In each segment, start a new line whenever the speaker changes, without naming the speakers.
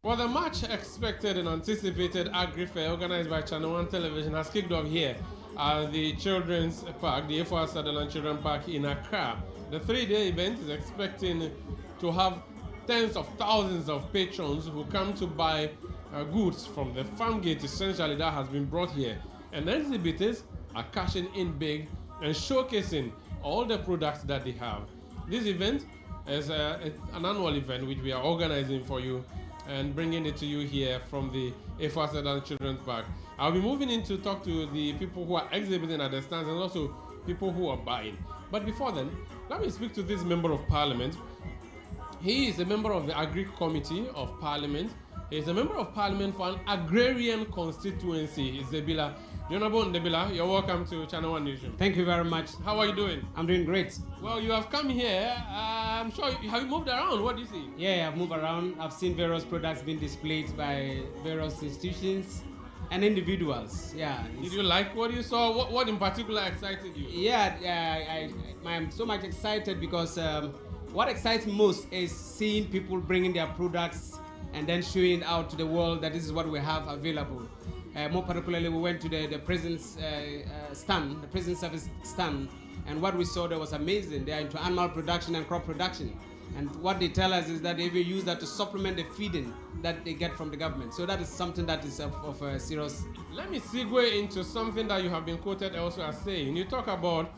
Well, the much expected and anticipated Agri Fair organized by ChannelOne Television has kicked off here at the Children's Park, the A4 Sutherland Children's Park in Accra. The 3-day event is expecting to have tens of thousands of patrons who come to buy goods from the farm gate essentially that has been brought here. And exhibitors are cashing in big and showcasing all the products that they have. This event is an annual event which we are organizing for you and bringing it to you here from the A4 Sutherland Children's Park. I'll be moving in to talk to the people who are exhibiting at the stands and also people who are buying. But before then, let me speak to this member of parliament. He is a member of the Agri Committee of Parliament. He is a member of Parliament for an agrarian constituency. It's Debila. Honorable Debila, you're welcome to ChannelOne News.
Thank you very much.
How are you doing?
I'm doing great.
Well, you have come here. I'm sure have you moved around? What do you see?
Yeah, I've moved around. I've seen various products being displayed by various institutions and individuals. Yeah.
Did you like what you saw? What in particular excited you?
Yeah, I'm so much excited because what excites me most is seeing people bringing their products and then showing it out to the world that this is what we have available. More particularly, we went to the prison's stand, the prison service stand, and what we saw there was amazing. They are into animal production and crop production. And what they tell us is that they even use that to supplement the feeding that they get from the government. So that is something that is of a serious...
Let me segue into something that you have been quoted elsewhere as saying. You talk about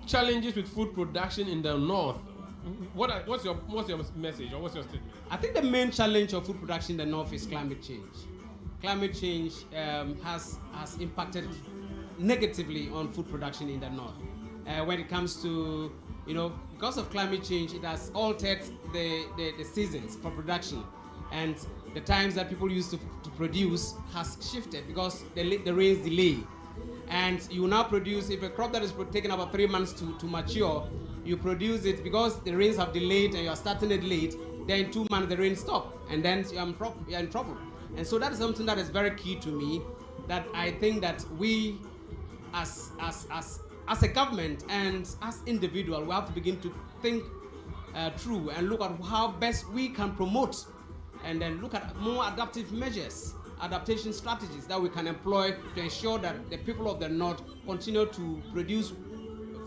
challenges with food production in the north. What's your message or what's your statement?
I think the main challenge of food production in the north is climate change. Climate change has impacted negatively on food production in the north. When it comes to, because of climate change, it has altered the seasons for production. And the times that people used to produce has shifted because the rains delay. And you now produce, if a crop that is taking about 3 months to mature, you produce it because the rains have delayed and you are starting it late, then in 2 months the rains stop, and then you're in trouble. And so that is something that is very key to me, that I think that we as a government and as individuals, we have to begin to think through and look at how best we can promote and then look at more adaptive measures, adaptation strategies that we can employ to ensure that the people of the north continue to produce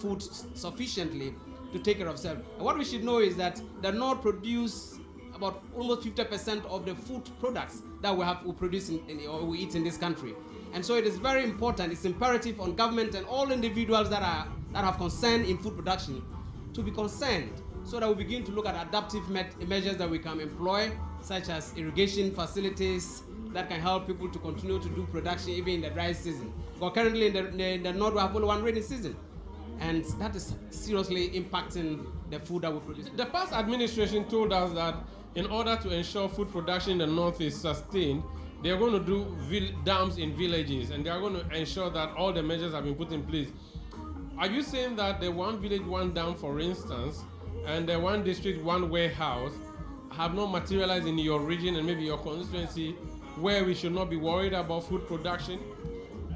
food sufficiently to take care of themselves. And what we should know is that the north produce about almost 50% of the food products that we produce or we eat in this country. And so it is very important, it's imperative on government and all individuals that have concern in food production to be concerned, so that we begin to look at adaptive measures that we can employ, such as irrigation facilities that can help people to continue to do production even in the dry season. But currently in the north we have only one rainy season, and that is seriously impacting the food that we produce.
The past administration told us that in order to ensure food production in the north is sustained, they are going to do dams in villages, and they are going to ensure that all the measures have been put in place. Are you saying that the one village, one dam, for instance, and the one district, one warehouse have not materialized in your region and maybe your constituency, where we should not be worried about food production?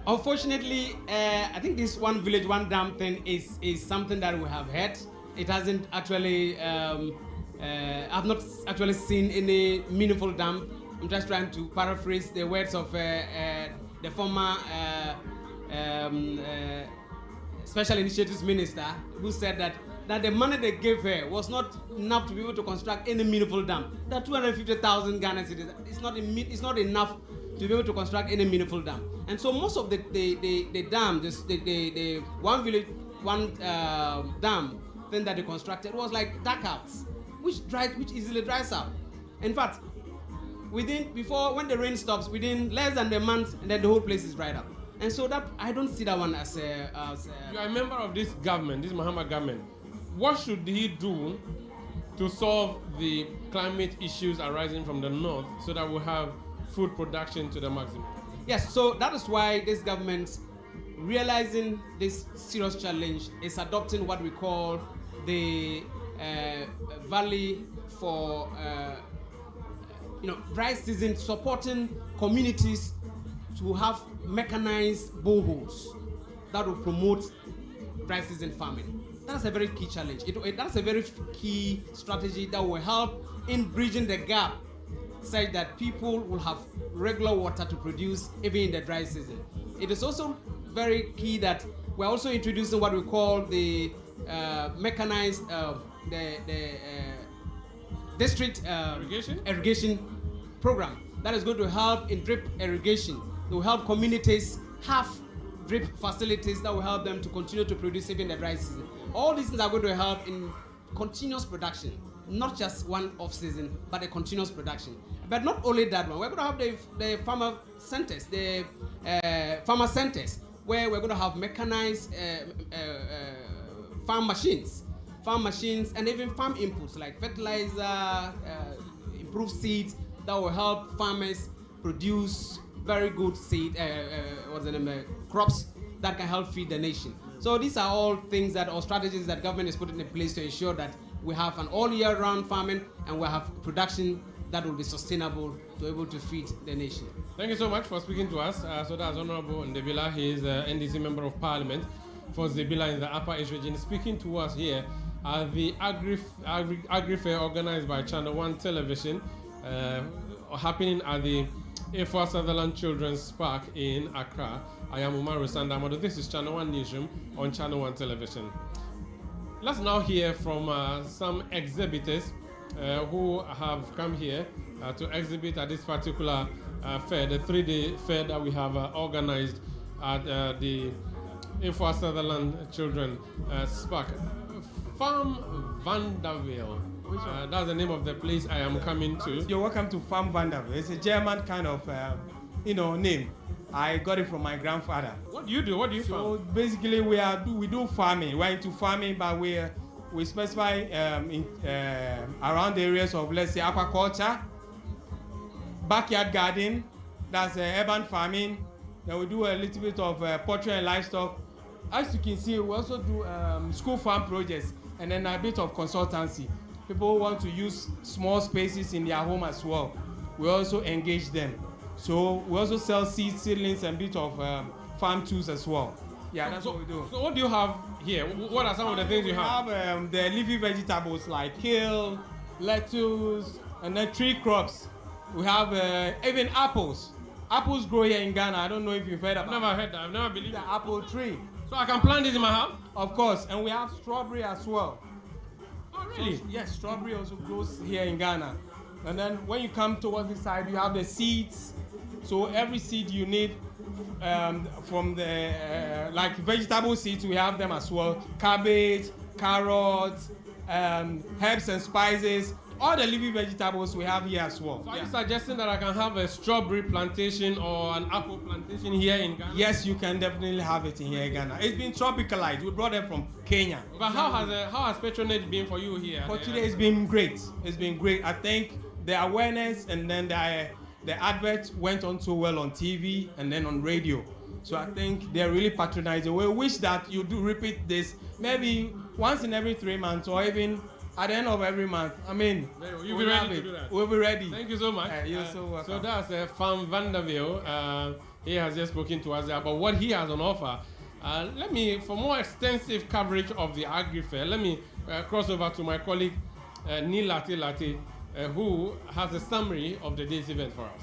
Unfortunately, I think this one village, one dam thing is something that we have heard. It hasn't actually, I've not actually seen any meaningful dam. I'm just trying to paraphrase the words of the former Special Initiatives Minister, who said that the money they gave her was not enough to be able to construct any meaningful dam. That 250,000 Ghana cedis, it's not enough to be able to construct any meaningful dam. And so most of the dam, the one village, one dam thing that they constructed was like duckouts, which easily dries out. In fact, when the rain stops, within less than a month, and then the whole place is dried up. And so that I don't see that one as a
You are a member of this government, this Mahama government. What should he do to solve the climate issues arising from the north so that we have food production to the maximum?
Yes, so that is why this government, realizing this serious challenge, is adopting what we call the Valley for dry season, supporting communities to have mechanized boreholes that will promote dry season farming. That's a very key challenge. That's a very key strategy that will help in bridging the gap such that people will have regular water to produce even in the dry season. It is also very key that we're also introducing what we call the mechanized district irrigation program that is going to help in drip irrigation. It will help communities have drip facilities that will help them to continue to produce even in the dry season. All these things are going to help in continuous production, not just one off season, but a continuous production. But not only that one, we're going to have the farmer centers, where we're going to have mechanized farm machines, and even farm inputs like fertilizer, improved seeds that will help farmers produce very good seed, crops that can help feed the nation. So these are all things that, or strategies that government is putting in place to ensure that we have an all year round farming and we have production that will be sustainable to be able to feed the nation.
Thank you so much for speaking to us. So that's Honorable Ndebila. He is NDC Member of Parliament for Zebila in the Upper East Region, speaking to us here at the Agri Fair organized by ChannelOne Television, happening at the A4 Sutherland Children's Park in Accra. I am Umaru Sandamado. This is ChannelOne Newsroom on ChannelOne Television. Let's now hear from some exhibitors who have come here to exhibit at this particular fair, the 3-day fair that we have organized at the A4 Sutherland Children's Park. Farm Vanderville. That's the name of the place I am coming to.
You're welcome to Farm Vanderville. It's a German kind of, name. I got it from my grandfather.
What do you do? What do you farm?
So basically, we do farming. We're into farming, but we specify around the areas of, let's say, aquaculture, backyard garden. That's urban farming. Then we do a little bit of poultry and livestock. As you can see, we also do school farm projects and then a bit of consultancy. People want to use small spaces in their home as well. We also engage them. So we also sell seeds, seedlings, and a bit of farm tools as well. Yeah, that's what we do.
So what do you have here? What are some of the things you have?
We have the leafy vegetables like kale, lettuce, and then tree crops. We have even apples. Apples grow here in Ghana. I don't know if you've heard about it.
I've never heard that. I've never believed
the
that.
apple tree.
So I can plant this in my house?
Of course. And we have strawberry as well.
Oh, really?
So, yes, strawberry also grows here in Ghana. And then when you come towards this side, you have the seeds. So every seed you need from the, like vegetable seeds, we have them as well. Cabbage, carrots, herbs and spices. All the leafy vegetables we have here as well.
So are you suggesting that I can have a strawberry plantation or an apple plantation here in Ghana?
Yes, you can definitely have it in here in Ghana. It's been tropicalized. We brought it from Kenya.
But how has patronage been for you here?
For today, it's been great. It's been great. I think the awareness and then the advert went on so well on TV and then on radio. So I think they're really patronizing. We wish that you do repeat this maybe once in every 3 months or even at the end of every month. I mean,
you'll be ready to do that.
We'll be ready.
Thank you so much.
You're so welcome.
So that's Farm Vanderville. He has just spoken to us about what he has on offer. For more extensive coverage of the Agri Fair, let me cross over to my colleague Nilati Lati, who has a summary of the day's event for us.